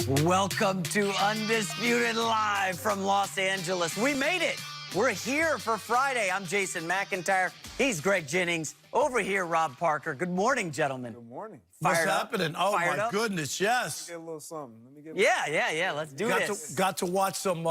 Welcome to Undisputed Live from Los Angeles. We made it. We're here for Friday. I'm Jason McIntyre. He's Greg Jennings. Over here, Rob Parker. Good morning, gentlemen. Good morning. What's Fired up? happening? Oh, Fired my up? goodness, yes. Get a little something. Let me get Yeah. Let's do this. Got to watch some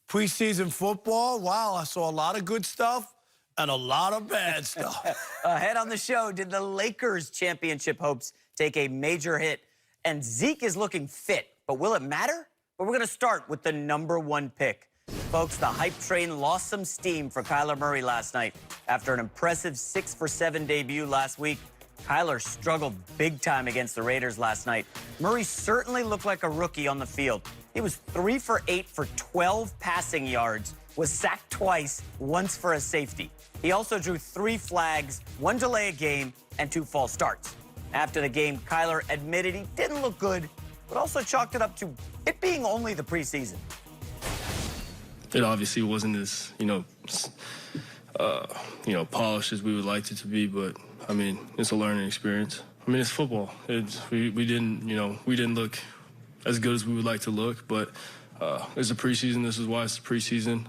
preseason football. Wow, I saw a lot of good stuff and a lot of bad stuff. Ahead on the show, did the Lakers' championship hopes take a major hit? And Zeke is looking fit, but will it matter? But we're going to start with the #1 pick. Folks, the hype train lost some steam for Kyler Murray last night. After an impressive 6-for-7 debut last week, Kyler struggled big time against the Raiders last night. Murray certainly looked like a rookie on the field. He was 3 for 8 for 12 passing yards, was sacked twice, once for a safety. He also drew 3 flags, 1 delay of game, and 2 false starts. After the game, Kyler admitted he didn't look good, but also chalked it up to it being only the preseason. It obviously wasn't as, polished as we would like it to be, but, I mean, it's a learning experience. I mean, it's football. We didn't look as good as we would like to look, but it's a preseason. This is why it's the preseason.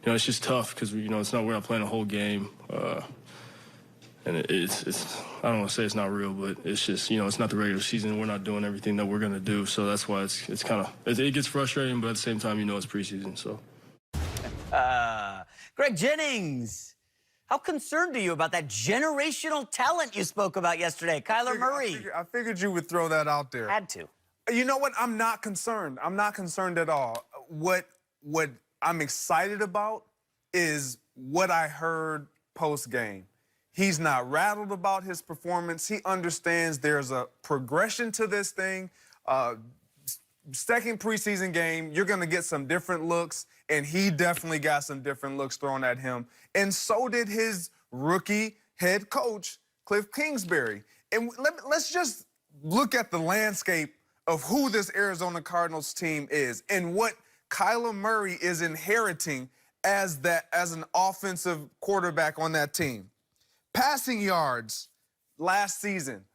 It's just tough because, we're not playing a whole game. And it's I don't want to say it's not real, but it's just, it's not the regular season. We're not doing everything that we're going to do. So that's why it's kind of, it gets frustrating, but at the same time, it's preseason, so. Greg Jennings, how concerned are you about that generational talent you spoke about yesterday, Kyler Murray? I figured you would throw that out there. Had to. You know what? I'm not concerned. I'm not concerned at all. What I'm excited about is what I heard post-game. He's not rattled about his performance. He understands there's a progression to this thing. Second preseason game, you're going to get some different looks, and he definitely got some different looks thrown at him. And so did his rookie head coach, Cliff Kingsbury. And let's just look at the landscape of who this Arizona Cardinals team is and what Kyler Murray is inheriting as an offensive quarterback on that team. Passing yards last season,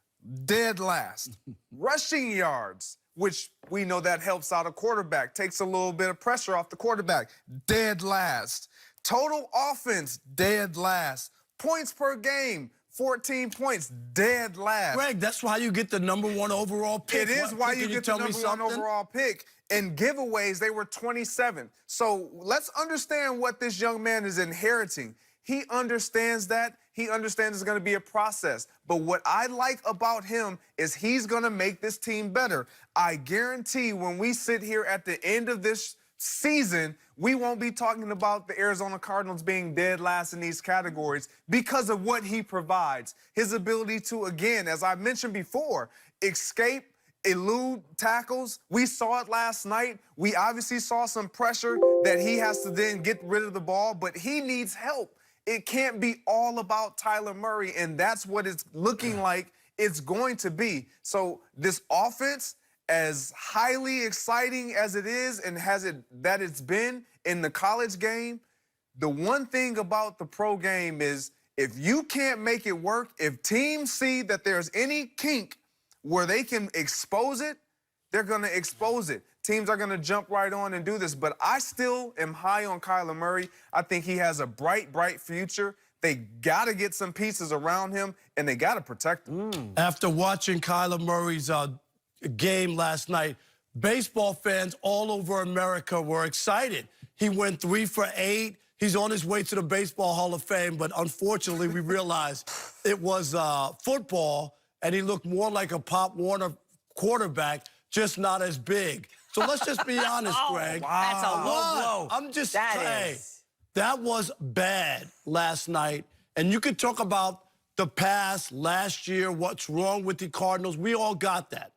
dead last. Rushing yards, which we know that helps out a quarterback, takes a little bit of pressure off the quarterback, dead last. Total offense, dead last. Points per game, 14 points, dead last. Greg, that's why you get the #1 overall pick. It is why you get the #1 overall pick. In giveaways, they were 27. So let's understand what this young man is inheriting. He understands that. He understands it's going to be a process. But what I like about him is he's going to make this team better. I guarantee when we sit here at the end of this season, we won't be talking about the Arizona Cardinals being dead last in these categories because of what he provides. His ability to, again, as I mentioned before, escape, elude tackles. We saw it last night. We obviously saw some pressure that he has to then get rid of the ball, but he needs help. It can't be all about Kyler Murray, and that's what it's looking like it's going to be. So this offense, as highly exciting as it is and it's been in the college game, the one thing about the pro game is if you can't make it work, if teams see that there's any kink where they can expose it, they're going to expose it. Teams are going to jump right on and do this. But I still am high on Kyler Murray. I think he has a bright, bright future. They got to get some pieces around him, and they got to protect him. After watching Kyler Murray's game last night, baseball fans all over America were excited. He went 3 for 8. He's on his way to the Baseball Hall of Fame, but unfortunately we realized it was football, and he looked more like a Pop Warner quarterback, just not as big. So let's just be honest, Greg. Wow. That's a low blow. I'm just saying. That was bad last night. And you could talk about the past, last year, what's wrong with the Cardinals. We all got that.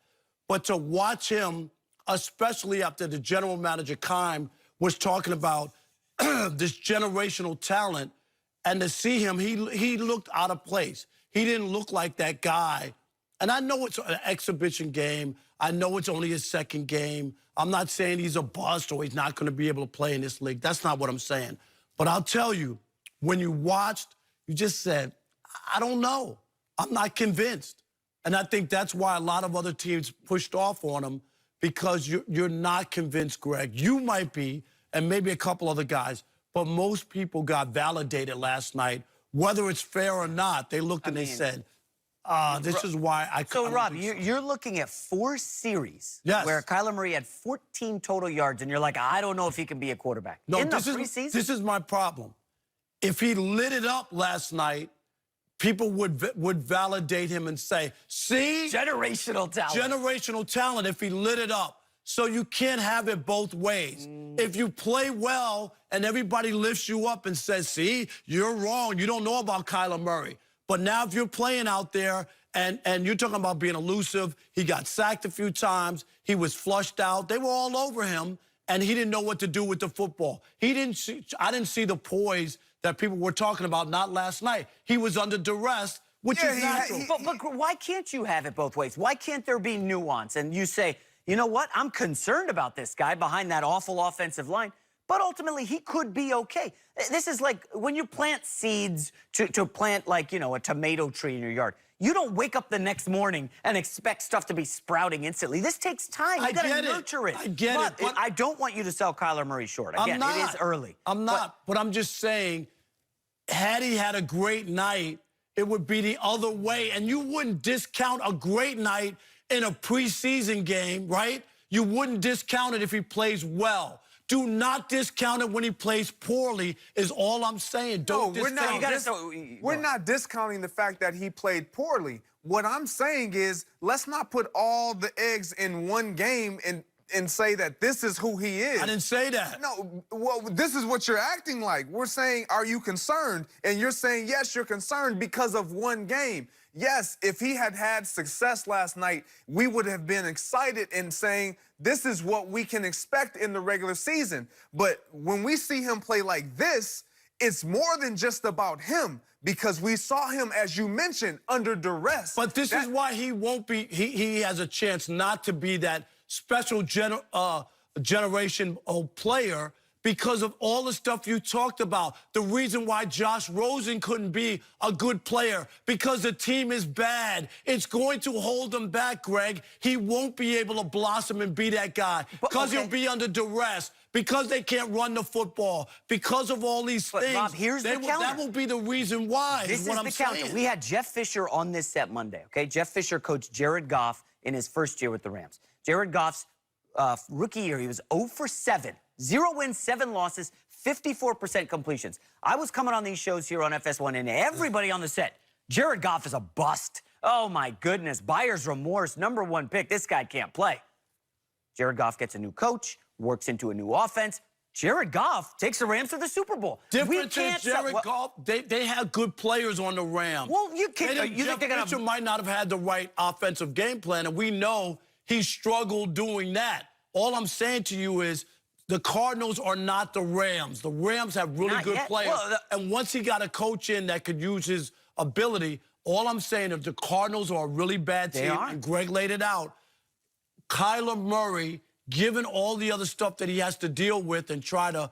But to watch him, especially after the general manager, Keim, was talking about this generational talent, and to see him, he looked out of place. He didn't look like that guy. And I know it's an exhibition game. I know it's only his second game. I'm not saying he's a bust or he's not going to be able to play in this league. That's not what I'm saying. But I'll tell you, when you watched, you just said, I don't know. I'm not convinced. And I think that's why a lot of other teams pushed off on him because you're not convinced, Greg. You might be, and maybe a couple other guys, but most people got validated last night. Whether it's fair or not, they looked and they said, this is why I couldn't. So, Rob, you're looking at 4 series where Kyler Murray had 14 total yards, and you're like, I don't know if he can be a quarterback. No, in the preseason? This is my problem. If he lit it up last night, people would validate him and say, see? Generational talent. Generational talent if he lit it up. So you can't have it both ways. If you play well and everybody lifts you up and says, see, you're wrong. You don't know about Kyler Murray. But now if you're playing out there and you're talking about being elusive, he got sacked a few times, he was flushed out, they were all over him, and he didn't know what to do with the football. I didn't see the poise that people were talking about, not last night. He was under duress, which is natural. But why can't you have it both ways? Why can't there be nuance? And you say, you know what? I'm concerned about this guy behind that awful offensive line, but ultimately he could be okay. This is like when you plant seeds to plant, like, you know, a tomato tree in your yard. You don't wake up the next morning and expect stuff to be sprouting instantly. This takes time. You gotta nurture it. I get it. But I don't want you to sell Kyler Murray short. Again, it is early. I'm not. But I'm just saying, had he had a great night, it would be the other way. And you wouldn't discount a great night in a preseason game, right? You wouldn't discount it if he plays well. Do not discount it when he plays poorly, is all I'm saying. Don't discount it. We're not discounting the fact that he played poorly. What I'm saying is, let's not put all the eggs in one game and say that this is who he is. I didn't say that. No, well, this is what you're acting like. We're saying, are you concerned? And you're saying, yes, you're concerned because of one game. Yes, if he had had success last night, we would have been excited and saying, this is what we can expect in the regular season. But when we see him play like this, it's more than just about him, because we saw him, as you mentioned, under duress. But this is why he won't be, he has a chance not to be that special generation player, because of all the stuff you talked about. The reason why Josh Rosen couldn't be a good player, because the team is bad. It's going to hold him back, Greg. He won't be able to blossom and be that guy, because he'll be under duress, because they can't run the football, because of all these things. Rob, here's the counter. That will be the reason why. This is the counter. We had Jeff Fisher on this set Monday, okay? Jeff Fisher coached Jared Goff in his first year with the Rams. Jared Goff's rookie year, he was 0 for 7. 0 wins, 7 losses, 54% completions. I was coming on these shows here on FS1, and everybody on the set, Jared Goff is a bust. Oh, my goodness. Buyer's remorse, #1 pick. This guy can't play. Jared Goff gets a new coach, works into a new offense. Jared Goff takes the Rams to the Super Bowl. Different than Jared Goff, they have good players on the Rams. Well, you think they're going Fisher might not have had the right offensive game plan, and we know he struggled doing that. All I'm saying to you is, the Cardinals are not the Rams. The Rams have really good players. Well, and once he got a coach in that could use his ability, all I'm saying is the Cardinals are a really bad team, and Greg laid it out. Kyler Murray, given all the other stuff that he has to deal with and try to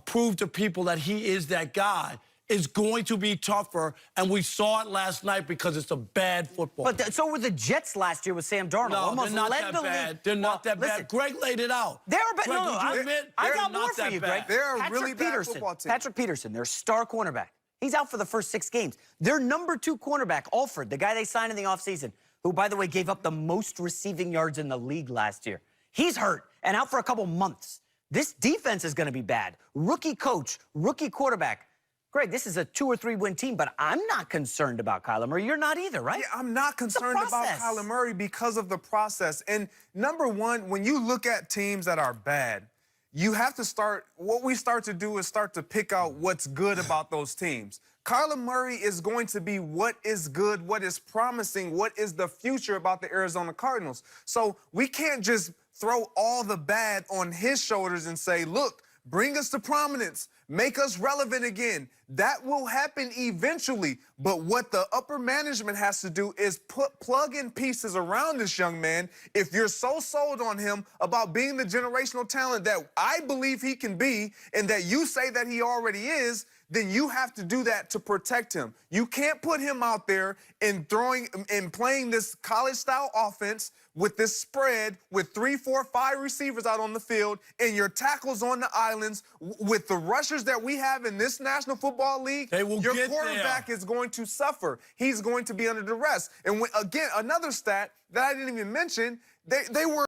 prove to people that he is that guy, is going to be tougher, and we saw it last night because it's a bad football. But so were the Jets last year with Sam Darnold. No, they're not that bad. They're not that bad. Greg laid it out. They're bad. Greg, No, I got more for you, Greg. They're a really bad football team. Patrick Peterson, their star cornerback. He's out for the first 6 games. Their #2 cornerback, Alford, the guy they signed in the offseason, who, by the way, gave up the most receiving yards in the league last year. He's hurt and out for a couple months. This defense is going to be bad. Rookie coach, rookie quarterback. Greg, this is a 2 or 3 win team, but I'm not concerned about Kyler Murray. You're not either, right? Yeah, I'm not concerned about Kyler Murray because of the process. And #1, when you look at teams that are bad, you have to start, what we start to do is start to pick out what's good about those teams. Kyler Murray is going to be what is good, what is promising, what is the future about the Arizona Cardinals. So we can't just throw all the bad on his shoulders and say, look, bring us to prominence, make us relevant again. That will happen eventually. But what the upper management has to do is plug in pieces around this young man. If you're so sold on him about being the generational talent that I believe he can be, and that you say that he already is, then you have to do that to protect him. You can't put him out there and playing this college-style offense with this spread, with 3, 4, 5 receivers out on the field, and your tackles on the islands, with the rushers that we have in this National Football League, your quarterback is going to suffer. He's going to be under duress. And again, another stat that I didn't even mention, they were